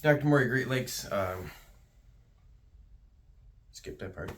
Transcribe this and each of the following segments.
Dr. Morey, Great Lakes. Skip that part.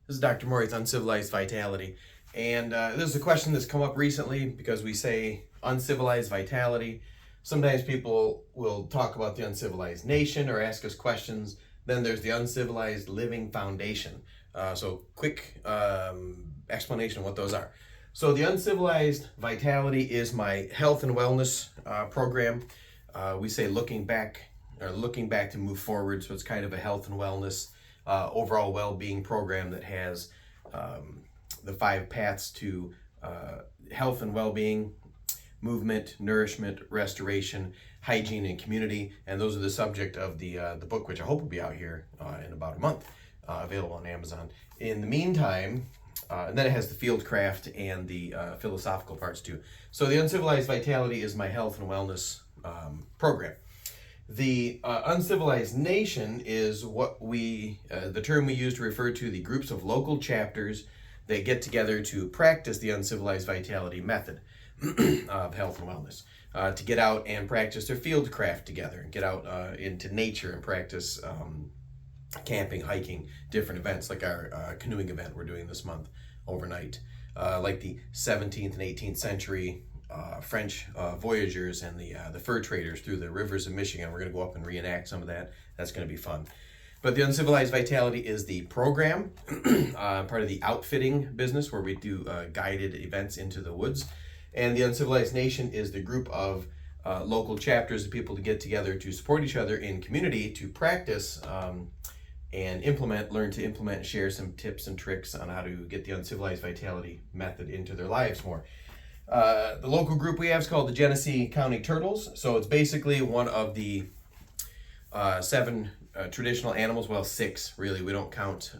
This is Dr. Morey's Uncivilized Vitality. And this is a question that's come up recently because we say uncivilized vitality. Sometimes people will talk about the uncivilized nation or ask us questions. Then there's the uncivilized living foundation. So quick explanation of what those are. So the Uncivilized Vitality is my health and wellness program. We say looking back to move forward. So it's kind of a health and wellness overall well-being program that has the 5 paths to health and well-being: movement, nourishment, restoration, hygiene, and community. And those are the subject of the book, which I hope will be out here in about a month, available on Amazon. In the meantime, and then it has the field craft and the philosophical parts too. So the Uncivilized Vitality is my health and wellness program. The uncivilized nation is what the term we use to refer to the groups of local chapters that get together to practice the uncivilized vitality method of health and wellness, to get out and practice their field craft together, and get out into nature and practice camping, hiking, different events like our canoeing event we're doing this month overnight, like the 17th and 18th century French voyagers and the fur traders through the rivers of Michigan. We're going to go up and reenact some of that. That's going to be fun. But the Uncivilized Vitality is the program, part of the outfitting business where we do guided events into the woods. And the Uncivilized Nation is the group of local chapters of people to get together to support each other in community to practice and learn to implement and share some tips and tricks on how to get the Uncivilized Vitality method into their lives more. The local group we have is called the Genesee County Turtles. So it's basically one of the 7 traditional animals. Well, 6 really. We don't count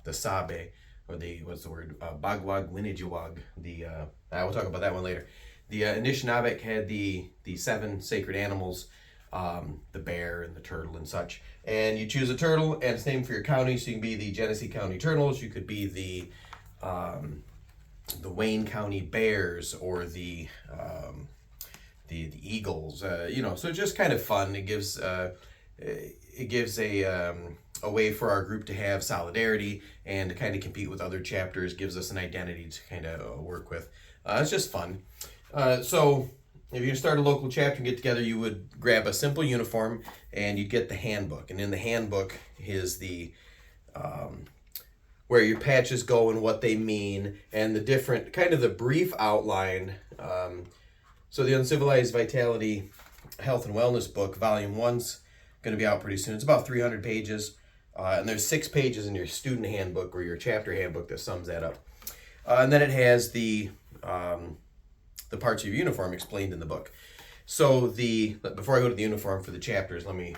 the Sabe or the Bagwag Winnijiwag. We'll talk about that one later. The Anishinaabe had the 7 sacred animals, the bear and the turtle and such. And you choose a turtle and it's named for your county. So you can be the Genesee County Turtles. You could be the Wayne County Bears or the Eagles. So it's just kind of fun. It gives a way for our group to have solidarity and to kind of compete with other chapters. Gives us an identity to kind of work with. It's just fun. So if you start a local chapter and get together, you would grab a simple uniform and you'd get the handbook. And in the handbook is the where your patches go and what they mean, and the different, kind of the brief outline. So the Uncivilized Vitality Health and Wellness book, Volume 1's going to be out pretty soon. It's about 300 pages, and there's 6 pages in your student handbook or your chapter handbook that sums that up. And then it has the parts of your uniform explained in the book. So before I go to the uniform for the chapters, let me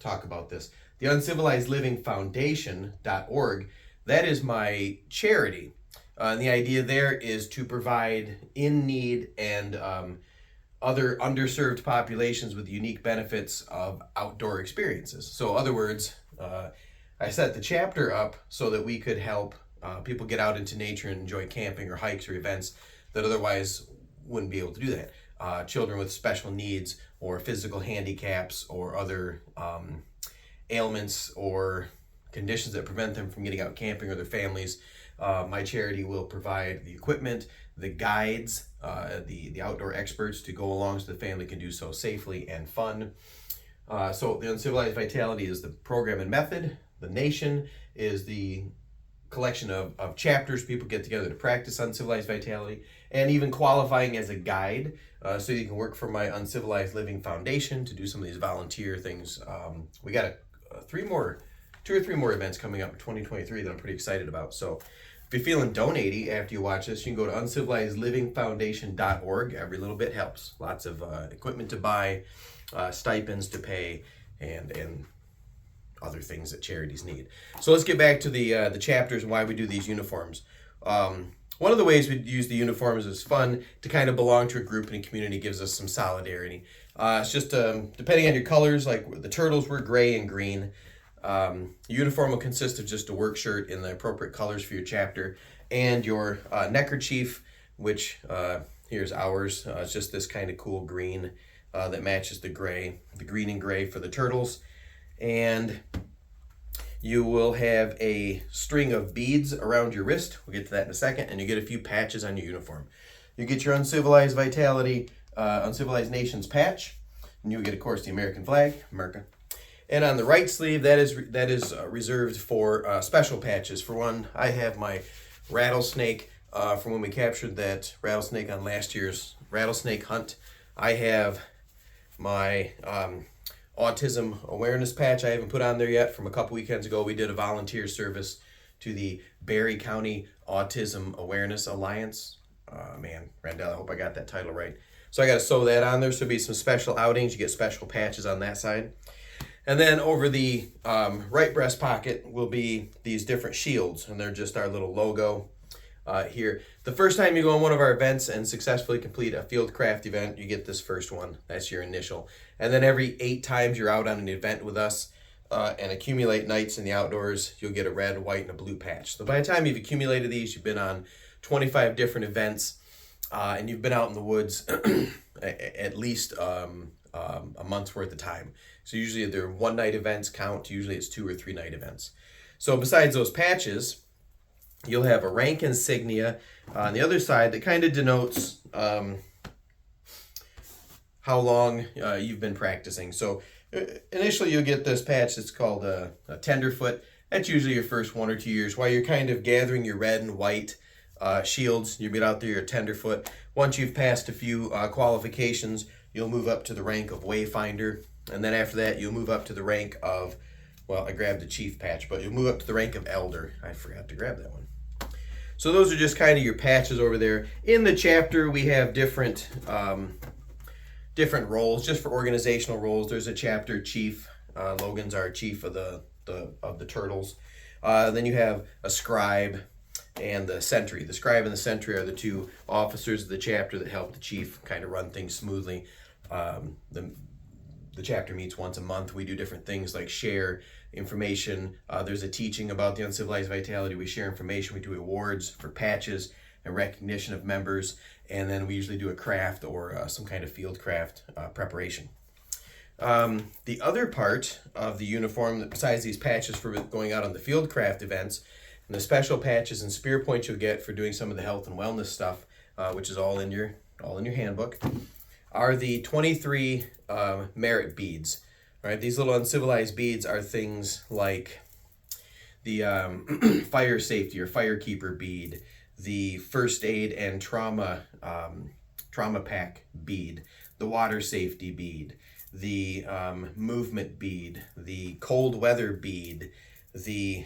talk about this. The uncivilizedlivingfoundation.org, that is my charity. And the idea there is to provide in need and other underserved populations with unique benefits of outdoor experiences. So in other words, I set the chapter up so that we could help people get out into nature and enjoy camping or hikes or events that otherwise wouldn't be able to do that. Children with special needs or physical handicaps or other ailments or conditions that prevent them from getting out camping, or their families. My charity will provide the equipment, the guides, the outdoor experts to go along so the family can do so safely and fun. So the Uncivilized Vitality is the program and method. The Nation is the collection of chapters people get together to practice Uncivilized Vitality, and even qualifying as a guide, so you can work for my Uncivilized Living Foundation to do some of these volunteer things. We got 2 or 3 more events coming up in 2023 that I'm pretty excited about. So if you're feeling donate-y after you watch this, you can go to uncivilizedlivingfoundation.org. Every little bit helps. Lots of equipment to buy, stipends to pay, and other things that charities need. So let's get back to the chapters and why we do these uniforms. One of the ways we use the uniforms is fun to kind of belong to a group and a community. Gives us some solidarity. It's just depending on your colors, like the turtles were gray and green. Uniform will consist of just a work shirt in the appropriate colors for your chapter, and your neckerchief, which here's ours. It's just this kind of cool green that matches the gray, the green and gray for the turtles. And you will have a string of beads around your wrist. We'll get to that in a second. And you get a few patches on your uniform. You get your Uncivilized Vitality, Uncivilized Nations patch. And you'll get, of course, the American flag, America. And on the right sleeve, that is reserved for special patches. For one, I have my rattlesnake from when we captured that rattlesnake on last year's rattlesnake hunt. I have my autism awareness patch I haven't put on there yet from a couple weekends ago. We did a volunteer service to the Barry County Autism Awareness Alliance. Man, Randall, I hope I got that title right. So I got to sew that on there. So there'll be some special outings. You get special patches on that side. And then over the right breast pocket will be these different shields, and they're just our little logo here. The first time you go on one of our events and successfully complete a fieldcraft event, you get this first one. That's your initial. And then every 8 times you're out on an event with us and accumulate nights in the outdoors, you'll get a red, white, and a blue patch. So by the time you've accumulated these, you've been on 25 different events, and you've been out in the woods at least a month's worth of time. So usually they're 1-night events count. Usually it's 2 or 3 night events. So besides those patches, you'll have a rank insignia on the other side that kind of denotes how long you've been practicing. So initially you'll get this patch that's called a tenderfoot. That's usually your first 1 or 2 years while you're kind of gathering your red and white shields. You'll get out there your tenderfoot. Once you've passed a few qualifications, you'll move up to the rank of wayfinder. And then after that, you'll move up to the rank of, well, I grabbed the chief patch, but you'll move up to the rank of elder. I forgot to grab that one. So those are just kind of your patches over there. In the chapter, we have different roles, just for organizational roles. There's a chapter chief. Logan's our chief of the turtles. Then you have a scribe and the sentry. The scribe and the sentry are the 2 officers of the chapter that help the chief kind of run things smoothly. The chapter meets once a month. We do different things like share information. There's a teaching about the Uncivilized Vitality. We share information. We do awards for patches and recognition of members. And then we usually do a craft or some kind of field craft preparation. The other part of the uniform, besides these patches for going out on the field craft events, and the special patches and spear points you'll get for doing some of the health and wellness stuff, which is all in your handbook, are the 23 merit beads. All right, these little uncivilized beads are things like the fire safety or firekeeper bead, the first aid and trauma pack bead, the water safety bead, the movement bead, the cold weather bead, the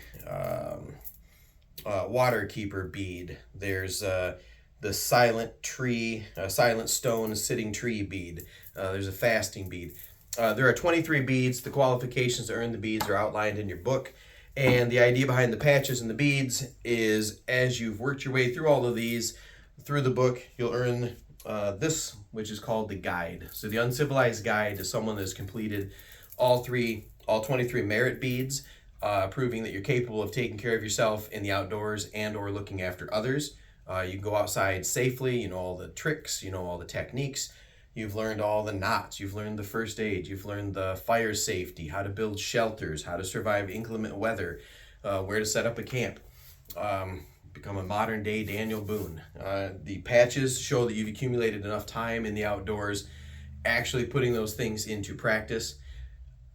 water keeper bead. There's the silent stone sitting tree bead. There's a fasting bead. There are 23 beads. The qualifications to earn the beads are outlined in your book. And the idea behind the patches and the beads is as you've worked your way through all of these, through the book, you'll earn this, which is called the guide. So the Uncivilized Guide to someone that's completed all 23 merit beads, proving that you're capable of taking care of yourself in the outdoors and or looking after others. You can go outside safely, you know all the tricks, you know all the techniques. You've learned all the knots, you've learned the first aid, you've learned the fire safety, how to build shelters, how to survive inclement weather, where to set up a camp. Become a modern day Daniel Boone. The patches show that you've accumulated enough time in the outdoors, actually putting those things into practice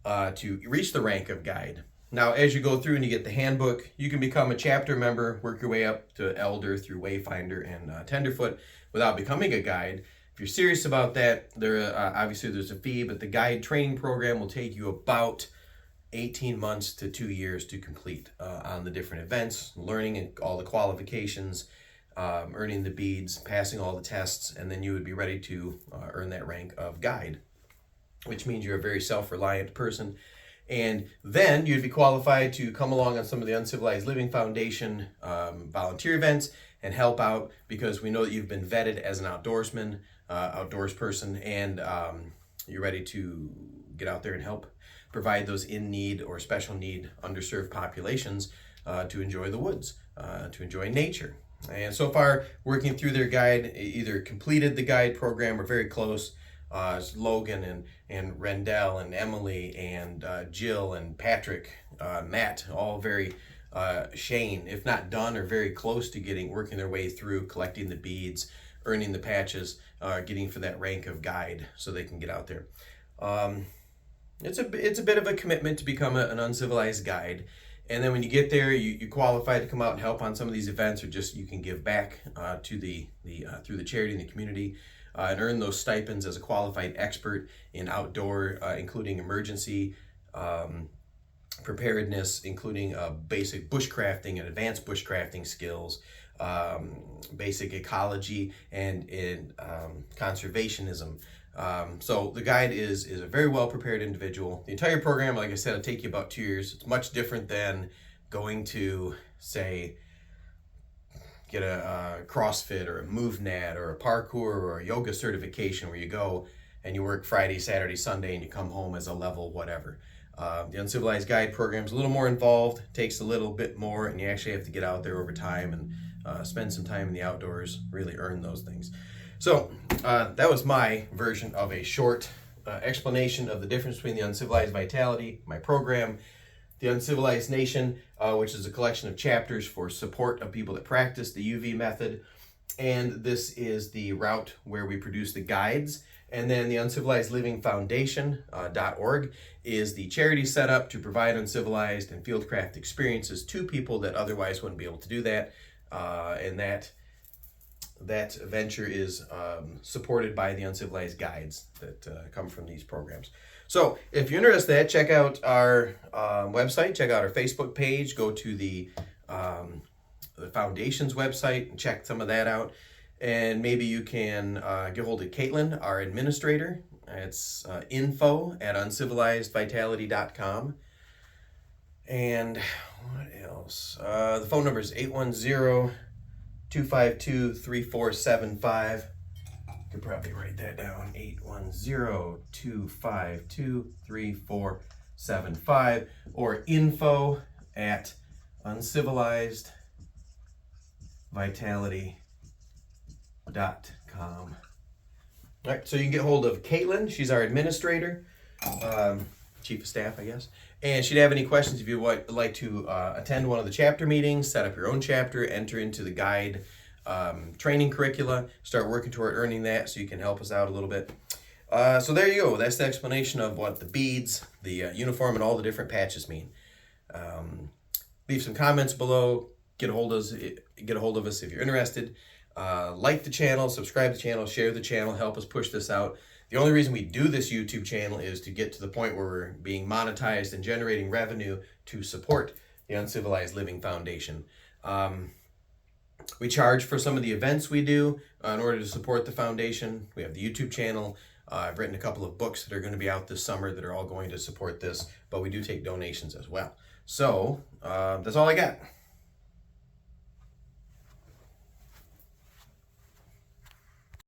to reach the rank of guide. Now, as you go through and you get the handbook, you can become a chapter member, work your way up to elder through wayfinder and tenderfoot without becoming a guide. If you're serious about that, obviously there's a fee, but the guide training program will take you about 18 months to 2 years to complete on the different events, learning all the qualifications, earning the beads, passing all the tests, and then you would be ready to earn that rank of guide, which means you're a very self-reliant person. And then you'd be qualified to come along on some of the Uncivilized Living Foundation volunteer events and help out, because we know that you've been vetted as an outdoorsman, outdoors person, and you're ready to get out there and help provide those in need or special need underserved populations to enjoy the woods, to enjoy nature. And so far, working through their guide, either completed the guide program or very close, Logan and Rendell and Emily and Jill and Patrick, Matt, all very Shane, if not done or very close to working their way through collecting the beads, earning the patches, getting for that rank of guide so they can get out there. It's a bit of a commitment to become an uncivilized guide. And then when you get there, you qualify to come out and help on some of these events, or just you can give back to through the charity in the community, and earn those stipends as a qualified expert in outdoor, including emergency preparedness, including basic bushcrafting and advanced bushcrafting skills, basic ecology, and in conservationism. So the guide is a very well prepared individual. The entire program, like I said, will take you about 2 years. It's much different than going to, say, get a CrossFit or a MoveNat or a parkour or a yoga certification, where you go and you work Friday, Saturday, Sunday, and you come home as a level whatever. The Uncivilized Guide program is a little more involved, takes a little bit more, and you actually have to get out there over time and spend some time in the outdoors, really earn those things. So that was my version of a short explanation of the difference between the Uncivilized Vitality, my program, the Uncivilized Nation, which is a collection of chapters for support of people that practice the UV method, and this is the route where we produce the guides. And then the Uncivilized Living Foundation.org is the charity set up to provide uncivilized and fieldcraft experiences to people that otherwise wouldn't be able to do that. And that venture is supported by the Uncivilized Guides that come from these programs. So if you're interested, check out our website, check out our Facebook page, go to the foundation's website and check some of that out. And maybe you can get hold of Caitlin, our administrator. It's info@uncivilizedvitality.com. And what else? The phone number is 810-252-3475. You could probably write that down. 810-252-3475. Or info@uncivilizedvitality.com. All right, so you can get hold of Caitlin. She's our administrator, chief of staff, I guess. And she'd have any questions if you would like to attend one of the chapter meetings, set up your own chapter, enter into the guide training curricula, start working toward earning that, so you can help us out a little bit. So there you go. That's the explanation of what the beads, the uniform, and all the different patches mean. Leave some comments below. Get a hold of us if you're interested. Like the channel, subscribe to the channel, share the channel, help us push this out. The only reason we do this YouTube channel is to get to the point where we're being monetized and generating revenue to support the Uncivilized Living Foundation. We charge for some of the events we do in order to support the foundation. We have the YouTube channel. I've written a couple of books that are going to be out this summer that are all going to support this, but we do take donations as well. So that's all I got.